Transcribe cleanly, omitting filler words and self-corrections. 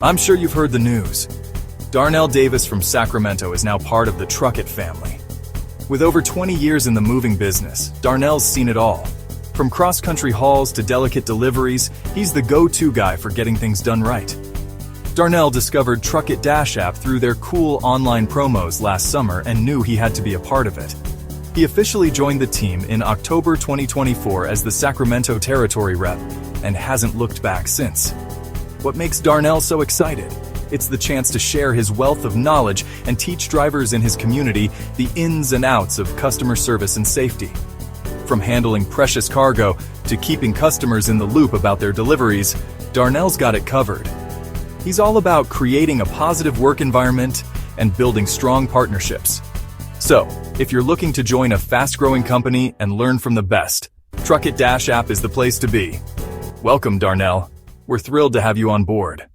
I'm sure you've heard the news. Darnell Davis from Sacramento is now part of the Truckit family. With over 20 years in the moving business, Darnell's seen it all. From cross-country hauls to delicate deliveries, he's the go-to guy for getting things done right. Darnell discovered Truckit Dash app through their cool online promos last summer and knew he had to be a part of it. He officially joined the team in October 2024 as the Sacramento territory rep and hasn't looked back since. What makes Darnell so excited? It's the chance to share his wealth of knowledge and teach drivers in his community the ins and outs of customer service and safety. From handling precious cargo to keeping customers in the loop about their deliveries, Darnell's got it covered. He's all about creating a positive work environment and building strong partnerships. So, if you're looking to join a fast-growing company and learn from the best, Truckit Dash app is the place to be. Welcome, Darnell. We're thrilled to have you on board.